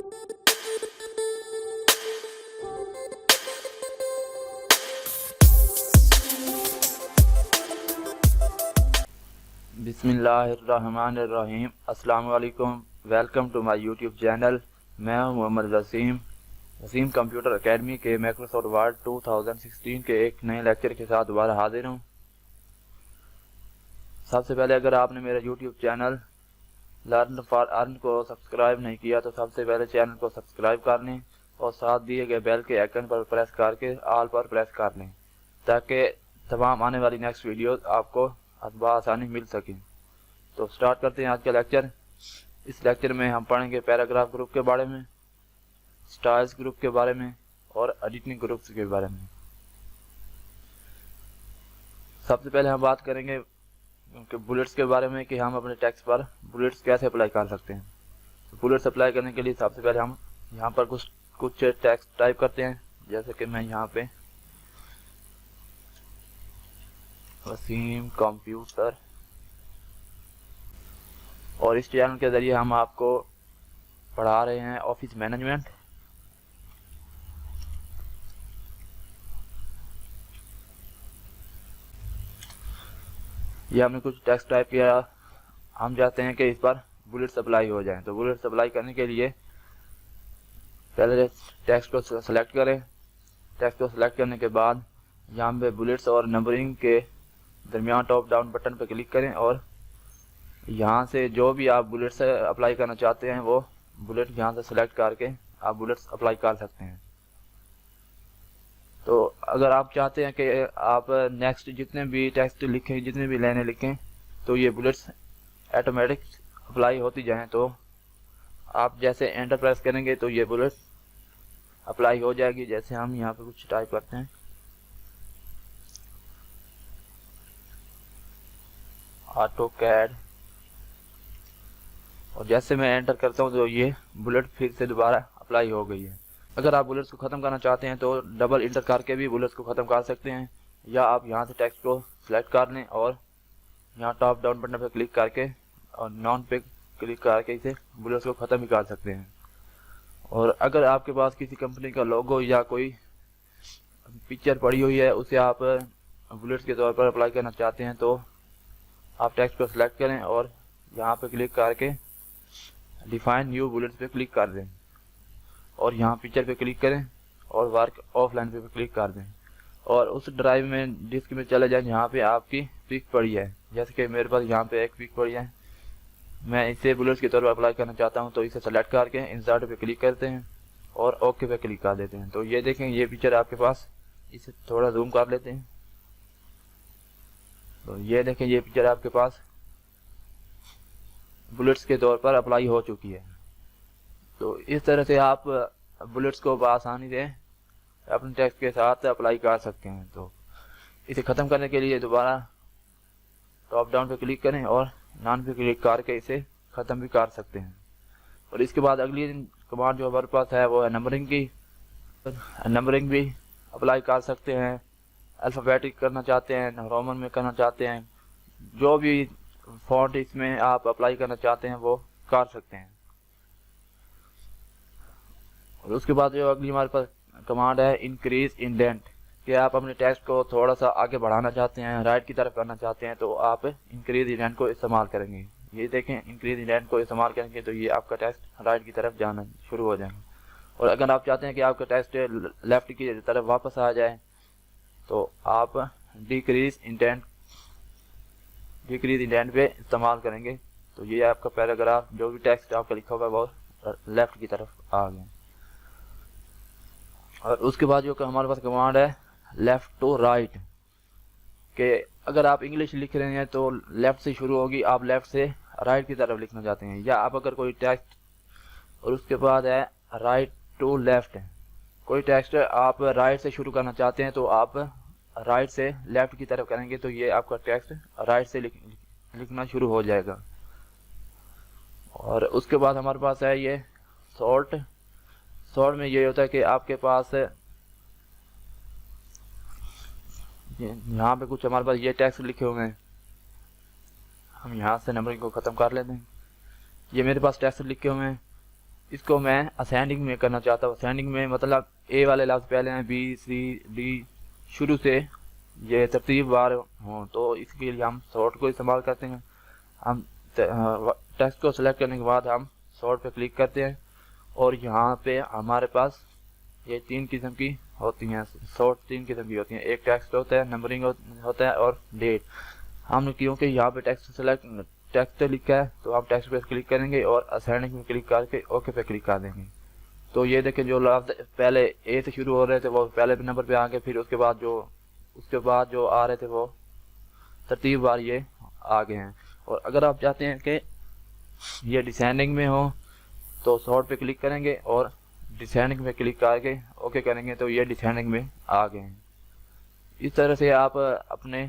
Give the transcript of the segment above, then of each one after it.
बिस्मिल्लाहिर्रहमानिर्रहीम। अस्सलाम वालेकुम। Welcome to my YouTube channel. मैं हूं मोहम्मद वसीम कंप्यूटर एकेडमी के माइक्रोसॉफ्ट वर्ड 2016 के एक नए लेक्चर के साथ दोबारा हाजिर हूं। सबसे पहले अगर आपने मेरा YouTube channel learn for earn को सब्सक्राइब नहीं किया तो सबसे पहले चैनल को सब्सक्राइब कर लें और साथ दिए गए बेल के आइकन पर प्रेस करके ऑल पर प्रेस कर लें ताकि तमाम आने वाली नेक्स्ट वीडियो आपको आसानी मिल सके। तो स्टार्ट करते हैं आज का लेक्चर। इस लेक्चर में हम पढ़ेंगे पैराग्राफ ग्रुप के बारे में, स्टाइल्स ग्रुप के बारे में और एडिटिंग ग्रुप्स के बारे में। सबसे पहले हम बात करेंगे बुलेट्स के बारे में कि हम अपने टेक्स्ट पर बुलेट्स कैसे अप्लाई कर सकते हैं। तो बुलेट्स अप्लाई करने के लिए सबसे पहले हम यहाँ पर कुछ टेक्स्ट टाइप करते हैं, जैसे कि मैं यहाँ पे वसीम कंप्यूटर, और इस चैनल के ज़रिए हम आपको पढ़ा रहे हैं ऑफिस मैनेजमेंट। ये हमने कुछ टेक्स्ट टाइप किया, हम चाहते हैं कि इस पर बुलेट्स अप्लाई हो जाएं। तो बुलेट्स अप्लाई करने के लिए पहले टेक्स्ट को सेलेक्ट करें। टेक्स्ट को सेलेक्ट करने के बाद यहाँ पे बुलेट्स और नंबरिंग के दरमियान टॉप डाउन बटन पर क्लिक करें और यहाँ से जो भी आप बुलेट्स अप्लाई करना चाहते हैं वो बुलेट यहाँ से सेलेक्ट करके आप बुलेट्स अप्लाई कर सकते हैं। तो अगर आप चाहते हैं कि आप नेक्स्ट जितने भी टेक्स्ट लिखें, जितने भी लाइनें लिखें, तो ये बुलेट्स ऑटोमेटिक अप्लाई होती जाएं, तो आप जैसे एंटर प्रेस करेंगे तो ये बुलेट्स अप्लाई हो जाएगी। जैसे हम यहाँ पे कुछ टाइप करते हैं, ऑटोकैड, और जैसे मैं एंटर करता हूँ तो ये बुलेट फिर से दोबारा अप्लाई हो गई है। अगर आप बुलेट्स को ख़त्म करना चाहते हैं तो डबल इंटर करके भी बुलेट्स को ख़त्म कर सकते हैं, या आप यहाँ से टेक्स्ट को सिलेक्ट कर लें और यहाँ टॉप डाउन बटन पर क्लिक करके और नॉन पे क्लिक करके इसे बुलेट्स को ख़त्म भी कर सकते हैं। और अगर आपके पास किसी कंपनी का लोगो या कोई पिक्चर पड़ी हुई है, उसे आप बुलेट्स के तौर पर अप्लाई करना चाहते हैं, तो आप टेक्स्ट को सिलेक्ट करें और यहाँ पे क्लिक करके डिफाइन न्यू बुलेट्स पे क्लिक कर दें और यहाँ पिक्चर पे क्लिक करें और वर्क ऑफलाइन पे क्लिक कर दें और उस ड्राइव में डिस्क में चले जाएं जहाँ पे आपकी पिक पड़ी है। जैसे कि मेरे पास यहाँ पे एक पिक पड़ी है, मैं इसे बुलेट्स के तौर पर अप्लाई करना चाहता हूँ, तो इसे सेलेक्ट करके इंसर्ट पे क्लिक करते हैं और ओके पे क्लिक कर देते हैं। तो ये देखें ये पिक्चर आपके पास, इसे थोड़ा जूम कर लेते हैं। तो ये देखें ये पिक्चर आपके पास बुलेट्स के तौर पर अप्लाई हो चुकी है। तो इस तरह से आप बुलेट्स को बआसानी से अपने टेक्स्ट के साथ अप्लाई कर सकते हैं। तो इसे ख़त्म करने के लिए दोबारा टॉप डाउन पे क्लिक करें और नॉन पे क्लिक करके इसे ख़त्म भी कर सकते हैं। और इसके बाद अगली कमांड जो हमारे पास है वो है नंबरिंग की। नंबरिंग भी अप्लाई कर सकते हैं, अल्फ़ाबेटिक करना चाहते हैं, रोमन में करना चाहते हैं, जो भी फॉन्ट इसमें आप अप्लाई करना चाहते हैं वो कर सकते हैं। और उसके बाद जो अगली हमारे पास कमांड है इंक्रीज इंडेंट, कि आप अपने टेक्स्ट को थोड़ा सा आगे बढ़ाना चाहते हैं, राइट की तरफ करना चाहते हैं, तो आप इंक्रीज इंडेंट को इस्तेमाल करेंगे। ये देखें इंक्रीज इंडेंट को इस्तेमाल करेंगे तो ये आपका टेक्स्ट राइट की तरफ जाना शुरू हो जाएगा। और अगर आप चाहते हैं कि आपका टेक्स्ट लेफ्ट की तरफ वापस आ जाए तो आप डिक्रीज इंडेंट पे इस्तेमाल करेंगे। तो ये आपका पैराग्राफ जो भी टेक्स्ट आपका लिखा होगा वो लेफ्ट की तरफ आ गया। और उसके बाद जो हमारे पास कमांड है लेफ्ट टू राइट, कि अगर आप इंग्लिश लिख रहे हैं तो लेफ्ट से शुरू होगी, आप लेफ्ट से राइट की तरफ लिखना चाहते हैं, या आप अगर कोई टेक्स्ट, और उसके बाद है राइट टू लेफ्ट, कोई टेक्स्ट आप राइट से शुरू करना चाहते हैं तो आप राइट से लेफ्ट की तरफ करेंगे तो ये आपका टेक्स्ट राइट से लिखना शुरू हो जाएगा। और उसके बाद हमारे पास है ये शॉर्ट में ये होता है कि आपके पास यहाँ पे कुछ हमारे पास ये टेक्स्ट लिखे हुए हैं, हम यहाँ से नंबरिंग को ख़त्म कर लेते हैं। ये मेरे पास टेक्स्ट लिखे हुए हैं इसको मैं असेंडिंग में करना चाहता हूँ। असेंडिंग में मतलब ए वाले लफ्ज़ पहले हैं, बी सी डी शुरू से ये तरतीबवार हों, तो इसके लिए हम सॉर्ट को इस्तेमाल करते हैं। हम टेक्स्ट को सिलेक्ट करने के बाद हम सॉर्ट पे क्लिक करते हैं और यहाँ पे हमारे पास ये 3 किस्म की होती हैं, सॉर्ट 3 किस्म की होती हैं। एक टेक्स्ट होता है, नंबरिंग होता है और डेट। हमने क्योंकि यहाँ पे टेक्स्ट लिखा है तो आप टेक्स्ट पे क्लिक करेंगे और असेंडिंग में क्लिक करके ओके पे क्लिक कर देंगे। तो ये देखें जो लफ्ज़ पहले ए से शुरू हो रहे थे वो पहले नंबर पे आ गए, फिर उसके बाद जो आ रहे थे वो तरतीबवार ये आ गए हैं। और अगर आप चाहते हैं कि ये डिसेंडिंग में हो तो सॉर्ट पे क्लिक करेंगे और डिसेंडिंग में क्लिक करके ओके करेंगे तो ये डिसेंडिंग में आ गए हैं। इस तरह से आप अपने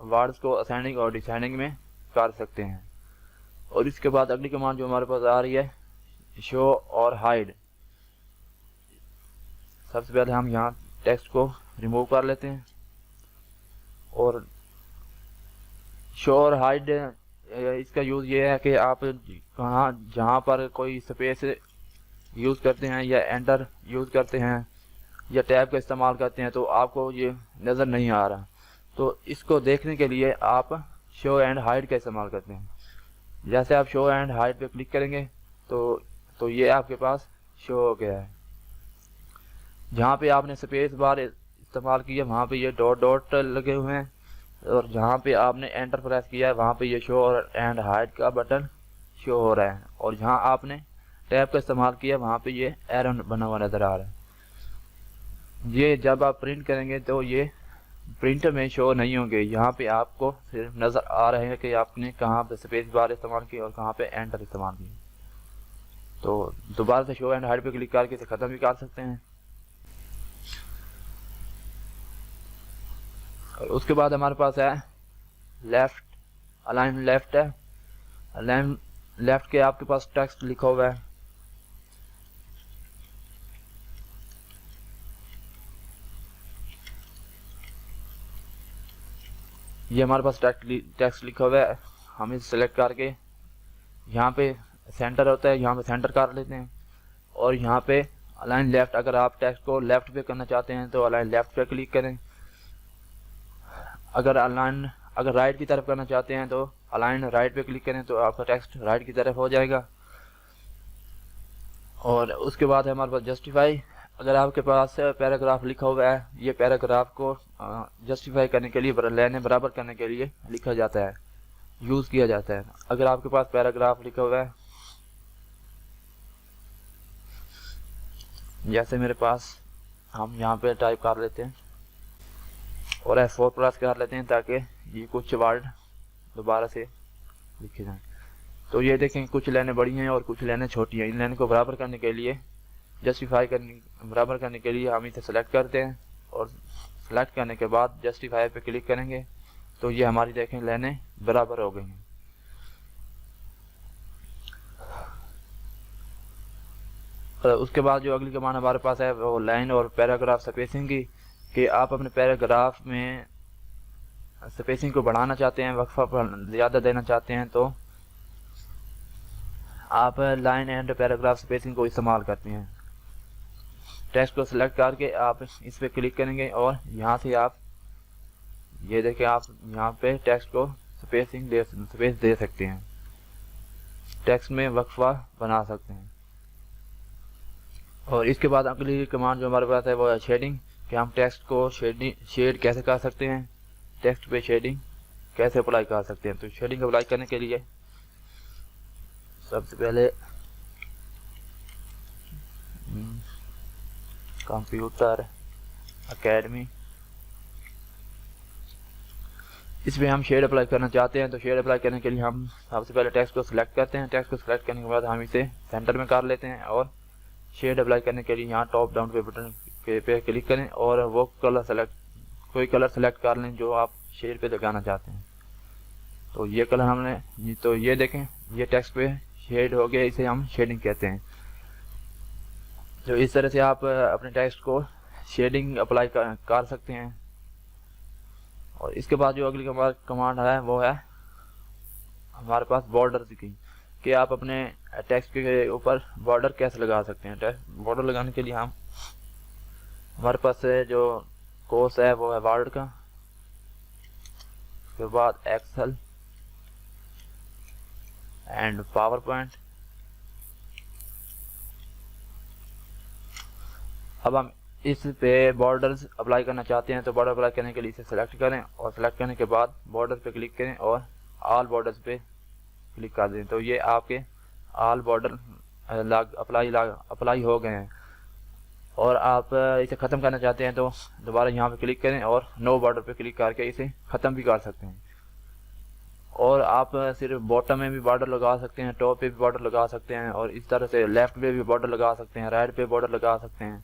वर्ड्स को असेंडिंग और डिसेंडिंग में कर सकते हैं। और इसके बाद अगली कमांड जो हमारे पास आ रही है शो और हाइड। सबसे पहले हम यहाँ टेक्स्ट को रिमूव कर लेते हैं और शो और हाइड इसका यूज़ ये है कि आप जहाँ पर कोई स्पेस यूज़ करते हैं या एंटर यूज़ करते हैं या टैब का इस्तेमाल करते हैं तो आपको ये नज़र नहीं आ रहा, तो इसको देखने के लिए आप शो एंड हाइड का इस्तेमाल करते हैं। जैसे आप शो एंड हाइड पे क्लिक करेंगे तो ये आपके पास शो हो गया है। जहाँ पे आपने स्पेस बार इस्तेमाल किया वहाँ पे ये डॉट डॉट लगे हुए हैं और जहाँ पे आपने एंटर प्रेस किया है वहाँ पे ये शो एंड हाइड का बटन शो हो रहा है और जहाँ आपने टैब का इस्तेमाल किया वहाँ पे ये एरो बना हुआ नज़र आ रहा है। ये जब आप प्रिंट करेंगे तो ये प्रिंटर में शो नहीं होंगे, यहाँ पे आपको सिर्फ नज़र आ रहे हैं कि आपने कहाँ पे स्पेस बार इस्तेमाल की और कहाँ पे एंटर इस्तेमाल की। तो दोबारा से शो एंड हाइड पे क्लिक करके इसे ख़त्म भी कर सकते हैं। और उसके बाद हमारे पास है लेफ्ट, अलाइन लेफ्ट है। अलाइन लेफ्ट के आपके पास टेक्स्ट लिखा हुआ है, ये हमारे पास टेक्स्ट लिखा हुआ है। हम इसे सेलेक्ट करके यहाँ पे सेंटर होता है, यहाँ पे सेंटर कर लेते हैं और यहाँ पे अलाइन लेफ्ट, अगर आप टेक्स्ट को लेफ्ट पे करना चाहते हैं तो अलाइन लेफ्ट पे क्लिक करें। अगर राइट की तरफ करना चाहते हैं तो अलाइन राइट पे क्लिक करें तो आपका टेक्स्ट राइट की तरफ हो जाएगा। और उसके बाद है हमारे पास जस्टिफाई। अगर आपके पास पैराग्राफ लिखा हुआ है, ये पैराग्राफ को जस्टिफाई करने के लिए, लाइनें बराबर करने के लिए लिखा जाता है, यूज़ किया जाता है। अगर आपके पास पैराग्राफ लिखा हुआ है जैसे मेरे पास, हम यहाँ पे टाइप कर लेते हैं और F4 प्रेस कर लेते हैं ताकि ये कुछ वर्ड दोबारा से लिखे जाएं। तो ये देखें कुछ लाइनें बड़ी हैं और कुछ लाइनें छोटी हैं। इन लाइनों को बराबर करने के लिए बराबर करने के लिए हम इसे सेलेक्ट करते हैं और सेलेक्ट करने के बाद जस्टिफाई पे क्लिक करेंगे तो ये हमारी देखें लाइनें बराबर हो गई हैं। उसके बाद जो अगली कमांड हमारे पास है वो लाइन और पैराग्राफ स्पेसिंग की, कि आप अपने पैराग्राफ में स्पेसिंग को बढ़ाना चाहते हैं, वक्फा ज़्यादा देना चाहते हैं तो आप लाइन एंड पैराग्राफ स्पेसिंग को इस्तेमाल करते हैं। टेक्स्ट को सिलेक्ट करके आप इस पर क्लिक करेंगे और यहाँ से आप ये देखें आप यहाँ पे टेक्स्ट को स्पेस दे सकते हैं, टेक्स्ट में वक्फा बना सकते हैं। और इसके बाद अगली कमांड जो हमारे पास है वो है शेडिंग, कि हम टेक्स्ट को शेड कैसे कर सकते हैं, टेक्स्ट पे शेडिंग कैसे अप्लाई कर सकते हैं। तो शेडिंग अप्लाई करने के लिए सबसे पहले कंप्यूटर एकेडमी, इसमें हम शेड अप्लाई करना चाहते हैं। तो शेड अप्लाई करने के लिए हम सबसे पहले टेक्स्ट को सिलेक्ट करते हैं। टेक्स्ट को सिलेक्ट करने के बाद हम इसे सेंटर में कर लेते हैं और शेड अप्लाई करने के लिए यहाँ टॉप डाउन पे बटन पे क्लिक करें और वो कोई कलर सेलेक्ट कर लें जो आप शेड पे लगाना चाहते हैं। तो ये कलर हमने, तो ये देखें ये टेक्स्ट पे शेड हो गया, इसे हम शेडिंग कहते हैं। तो इस तरह से आप अपने टेक्स्ट को शेडिंग अप्लाई कर सकते हैं। और इसके बाद जो अगली कमांड है वो है हमारे पास बॉर्डर की। कि आप अपने टेक्स्ट के ऊपर बॉर्डर कैसे लगा सकते हैं। बॉर्डर लगाने के लिए हमारे पास जो कोर्स है वो है वर्ड का, उसके बाद एक्सेल एंड पावर पॉइंट। अब हम इस पे बॉर्डर्स अप्लाई करना चाहते हैं, तो बॉर्डर अप्लाई करने के लिए इसे सेलेक्ट करें और सेलेक्ट करने के बाद बॉर्डर पे क्लिक करें और ऑल बॉर्डर्स पे क्लिक कर दें। तो ये आपके ऑल बॉर्डर अप्लाई हो गए हैं। और आप इसे ख़त्म करना चाहते हैं तो दोबारा यहाँ पे क्लिक करें और नो बॉर्डर पे क्लिक करके इसे ख़त्म भी कर सकते हैं। और आप सिर्फ बॉटम में भी बॉर्डर लगा सकते हैं, टॉप पे भी बॉर्डर लगा सकते हैं, और इस तरह से लेफ्ट पे भी बॉर्डर लगा सकते हैं, राइट पे बॉर्डर लगा सकते हैं।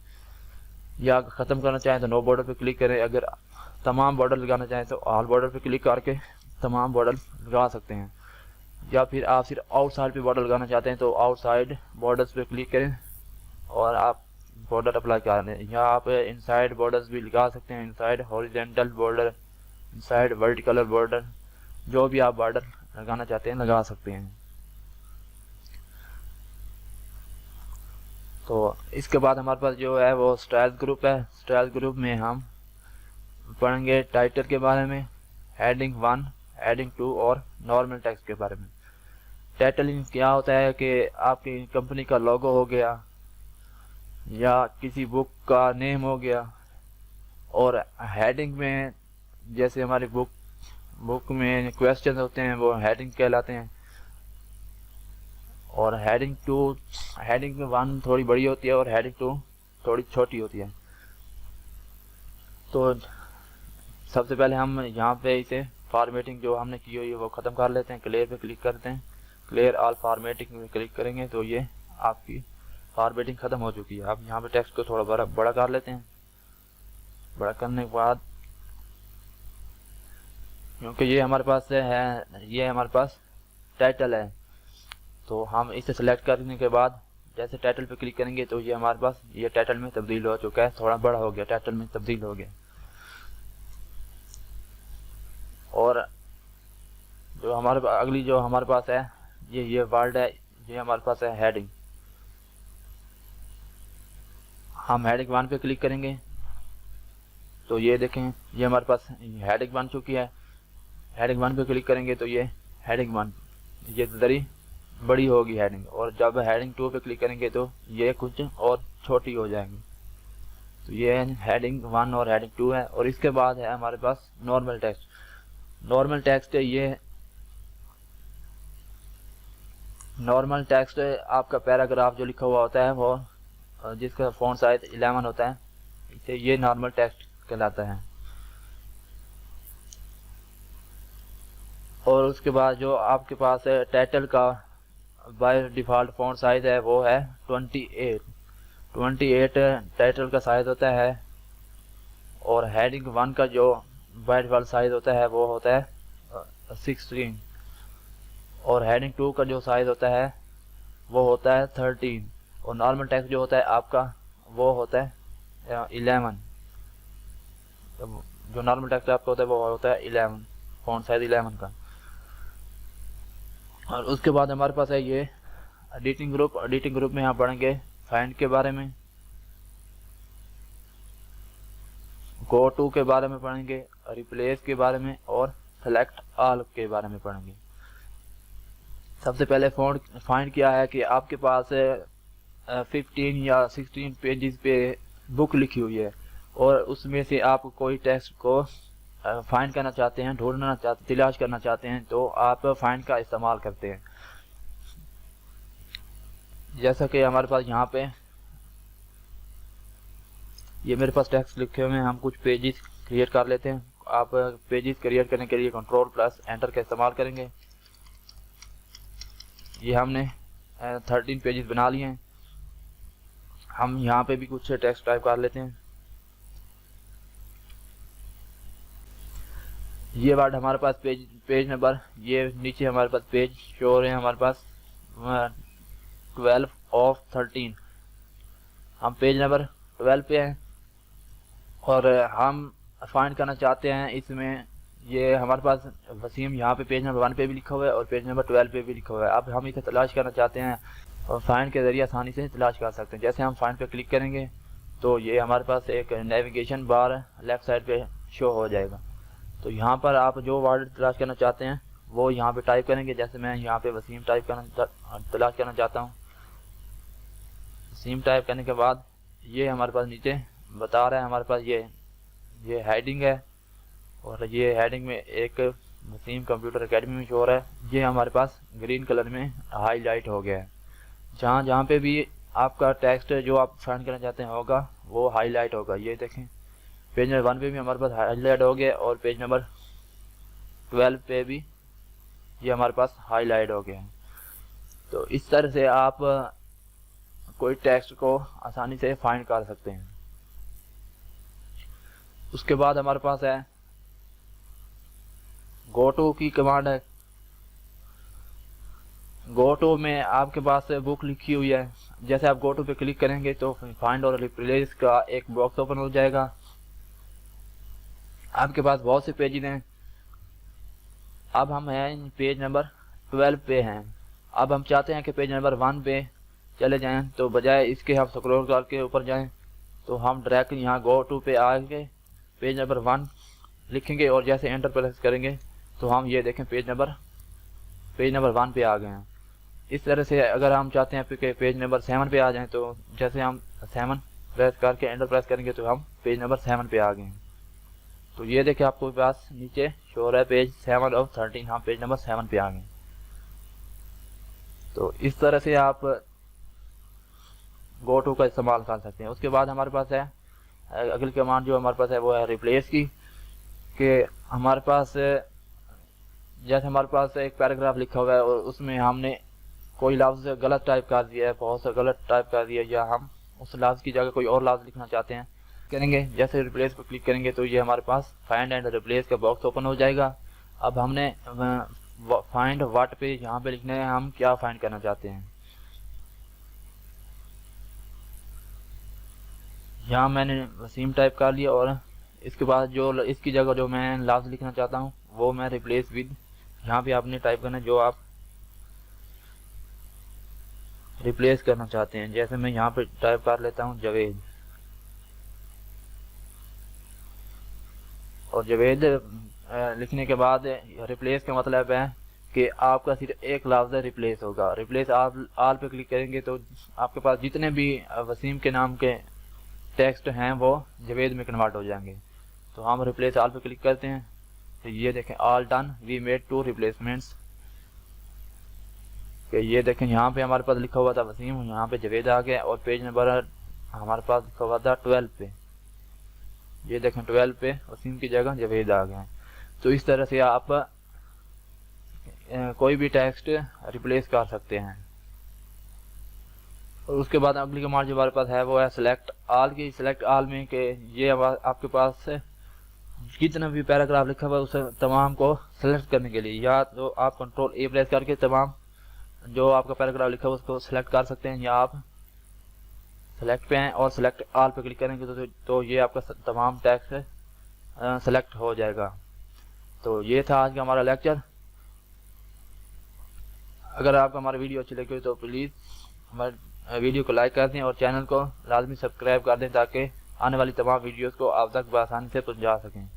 या ख़त्म करना चाहें तो नो बॉर्डर पे क्लिक करें। अगर तमाम बॉर्डर लगाना चाहें तो ऑल बॉर्डर पे क्लिक करके तमाम बॉर्डर लगा सकते हैं। या फिर आप सिर्फ आउटसाइड पे बॉर्डर लगाना चाहते हैं तो आउटसाइड बॉर्डर्स पे क्लिक करें और आप बॉर्डर अप्लाई कर दें। या आप इनसाइड बॉर्डर्स भी लगा सकते हैं, inside horizontal border, inside vertical border, जो भी आप बॉर्डर लगाना चाहते हैं लगा सकते हैं। तो इसके बाद हमारे पास जो है वो स्टाइल ग्रुप है। स्टाइल ग्रुप में हम पढ़ेंगे टाइटल के बारे में, हेडिंग 1, हेडिंग 2 और नॉर्मल टेक्स्ट के बारे में। टाइटलिंग क्या होता है कि आपकी कंपनी का लोगो हो गया या किसी बुक का नेम हो गया। और हेडिंग में जैसे हमारी बुक में क्वेश्चन होते हैं वो हेडिंग कहलाते हैं। और हेडिंग 1 थोड़ी बड़ी होती है और हेडिंग 2 थोड़ी छोटी होती है। तो सबसे पहले हम यहाँ पे इसे फॉर्मेटिंग जो हमने की हुई है वो ख़त्म कर लेते हैं। क्लियर पे क्लिक करते हैं, क्लियर ऑल फॉर्मेटिंग में क्लिक करेंगे तो ये आपकी फॉर्मेटिंग ख़त्म हो चुकी है। अब यहाँ पे टेक्स्ट को थोड़ा बड़ा कर लेते हैं। बड़ा करने के बाद क्योंकि ये हमारे पास टाइटल है, तो हम इसे सेलेक्ट करने के बाद जैसे टाइटल पे क्लिक करेंगे तो ये हमारे पास ये टाइटल में तब्दील हो चुका है, थोड़ा बड़ा हो गया, टाइटल में तब्दील हो गया। और जो हमारे पास है ये वर्ड है, ये हमारे पास है हेडिंग। हम हेडिंग 1 पे क्लिक करेंगे तो ये देखें ये हमारे पास हेडिंग बन चुकी है। हेडिंग 1 पे क्लिक करेंगे तो ये हेडिंग 1 ये जरी बड़ी होगी हेडिंग, और जब हेडिंग 2 पे क्लिक करेंगे तो ये कुछ और छोटी हो जाएगी। तो ये हेडिंग 1 और हेडिंग 2 है। और इसके बाद है हमारे पास नॉर्मल टेक्स्ट। नॉर्मल टेक्स्ट आपका पैराग्राफ जो लिखा हुआ होता है वो जिसका फॉन्ट साइज 11 होता है, इसे ये नॉर्मल टेक्स्ट कहलाता है। और उसके बाद जो आपके पास है टाइटल का बाय डिफ़ॉल्ट फॉन्ट साइज है वो है 28 टाइटल का साइज होता है। और हेडिंग 1 का जो बाय डिफ़ॉल्ट साइज होता है वो होता है 16। और हेडिंग 2 का जो साइज होता है वो होता है 13। और नॉर्मल टेक्स्ट जो होता है आपका वो होता है 11। जो नॉर्मल टेक्स्ट आपका होता है वो होता है 11, फॉन्ट साइज 11 का। और उसके बाद हमारे पास है ये एडिटिंग ग्रुप में यहाँ पढ़ेंगे फाइंड के बारे में, गो टू के बारे में पढ़ेंगे, रिप्लेस के बारे में और सेलेक्ट ऑल के बारे में पढ़ेंगे। सबसे पहले फाइंड क्या है कि आपके पास 15 या 16 पेजेस पे बुक लिखी हुई है और उसमें से आप कोई टेक्स्ट को फाइंड करना चाहते हैं, तलाश करना चाहते हैं, तो आप फाइंड का इस्तेमाल करते हैं। जैसा कि हमारे पास यहाँ पे ये मेरे पास टेक्स्ट लिखे हुए हैं, हम कुछ पेजेस क्रिएट कर लेते हैं। आप पेजेस क्रिएट करने के लिए Ctrl+Enter का इस्तेमाल करेंगे। ये हमने 13 पेजेस बना लिए हैं। हम यहाँ पे भी कुछ टेक्स्ट टाइप कर लेते हैं। ये वर्ड हमारे पास पेज नंबर, ये नीचे हमारे पास पेज शो हो रहे हैं हमारे पास 12 of 13। हम पेज नंबर 12 पे हैं और हम फाइंड करना चाहते हैं इसमें ये हमारे पास वसीम यहाँ पे पेज नंबर 1 पे भी लिखा हुआ है और पेज नंबर 12 पे भी लिखा हुआ है। अब हम इसे तलाश करना चाहते हैं और फाइंड के ज़रिए आसानी से तलाश कर सकते हैं। जैसे हम फाइंड पे क्लिक करेंगे तो ये हमारे पास एक नेविगेशन बार लेफ़्ट साइड पे शो हो जाएगा। तो यहाँ पर आप जो वर्ड तलाश करना चाहते हैं वो यहाँ पे टाइप करेंगे। जैसे मैं यहाँ पे वसीम तलाश करना चाहता हूँ। वसीम टाइप करने के बाद ये हमारे पास नीचे बता रहा है, हमारे पास ये हेडिंग है और ये हेडिंग में एक वसीम कंप्यूटर एकेडमी में शो हो रहा है। ये हमारे पास ग्रीन कलर में हाईलाइट हो गया है। जहाँ जहाँ पे भी आपका टेक्स्ट जो आप फाइंड करना चाहते हैं होगा वो हाईलाइट होगा। ये देखें पेज नंबर 1 पे भी हमारे पास हाईलाइट हो गया और पेज नंबर 12 पे भी ये हमारे पास हाईलाइट हो गया है। तो इस तरह से आप कोई टेक्स्ट को आसानी से फाइंड कर सकते हैं। उसके बाद हमारे पास है गो टू की कमांड है। गो टू में आपके पास बुक लिखी हुई है। जैसे आप गो टू पे क्लिक करेंगे तो फाइंड और रिप्लेस का एक बॉक्स ओपन हो जाएगा। आपके पास बहुत से पेजेस हैं। अब हम हैं पेज नंबर 12 पे हैं। अब हम चाहते हैं कि पेज नंबर 1 पे चले जाएं, तो बजाय इसके हम स्क्रॉल करके ऊपर जाएं तो हम डायरेक्ट यहाँ गो टू पे आके पेज नंबर 1 लिखेंगे और जैसे एंटर प्रेस करेंगे तो हम ये देखें पेज नंबर 1 पे आ गए हैं। इस तरह से अगर हम चाहते हैं कि पेज नंबर 7 पे आ जाएं तो जैसे हम 7 प्रेस करके एंटर प्रेस करेंगे तो हम पेज नंबर 7 पे आ गए हैं। तो ये देखिए आपको पास नीचे शो हो रहा है पेज 7 ऑफ 13, हम पेज नंबर 7 पे आ गए। तो इस तरह से आप गो टू का इस्तेमाल कर सकते हैं। उसके बाद हमारे पास है अगली कमांड जो हमारे पास है वो है रिप्लेस की। कि हमारे पास जैसे हमारे पास एक पैराग्राफ लिखा हुआ है और उसमें हमने कोई लफ्ज़ गलत टाइप कर दिया है, बहुत सा गलत टाइप कर दिया, या हम उस लफ्ज़ की जगह कोई और लफ्ज़ लिखना चाहते हैं करेंगे। जैसे रिप्लेस पर क्लिक करेंगे तो ये हमारे पास फाइंड एंड रिप्लेस का बॉक्स ओपन हो जाएगा। अब हमने फाइंड व्हाट पे यहाँ पे लिखना है हम क्या फाइंड करना चाहते हैं। यहाँ मैंने वसीम टाइप कर लिया और इसके बाद जो इसकी जगह जो मैं लफ्ज़ लिखना चाहता हूँ वो मैं रिप्लेस विद, यहाँ पे आपने टाइप करना है जो आप रिप्लेस करना चाहते हैं। जैसे मैं यहाँ पे टाइप कर लेता हूँ जावेद, और जावेद लिखने के बाद रिप्लेस का मतलब है कि आपका सिर्फ एक लफ्ज़ रिप्लेस होगा। रिप्लेस आप आल पे क्लिक करेंगे तो आपके पास जितने भी वसीम के नाम के टेक्स्ट हैं वो जावेद में कन्वर्ट हो जाएंगे। तो हम रिप्लेस आल पे क्लिक करते हैं तो ये देखें all done, we made 2 replacements. ये देखें यहाँ पे हमारे पास लिखा हुआ था वसीम, यहाँ पे जावेद आ गया और पेज नंबर हमारे पास लिखा हुआ था 12 पे। ये देखें 12 पे वसीम की जगह जावेद आ गए। तो इस तरह से आप कोई भी टेक्स्ट रिप्लेस कर सकते हैं। और उसके बाद अगली कमांड जो हमारे पास है वो है सिलेक्ट ऑल की। सिलेक्ट ऑल में कि ये आपके पास कितना भी पैराग्राफ लिखा हुआ है उसे तमाम को सेलेक्ट करने के लिए, या तो आप कंट्रोल ए प्रेस करके तमाम जो आपका पैराग्राफ लिखा हुआ उसको सिलेक्ट कर सकते हैं, या आप सेलेक्ट पे हैं और सेलेक्ट ऑल पे क्लिक करेंगे तो ये आपका तमाम टेक्स्ट सेलेक्ट हो जाएगा। तो ये था आज का हमारा लेक्चर। अगर आपको हमारी वीडियो अच्छी लगी तो प्लीज़ हमारे वीडियो को लाइक कर दें और चैनल को लाजमी सब्सक्राइब कर दें ताकि आने वाली तमाम वीडियोस को आप तक आसानी से पहुंचा सकें।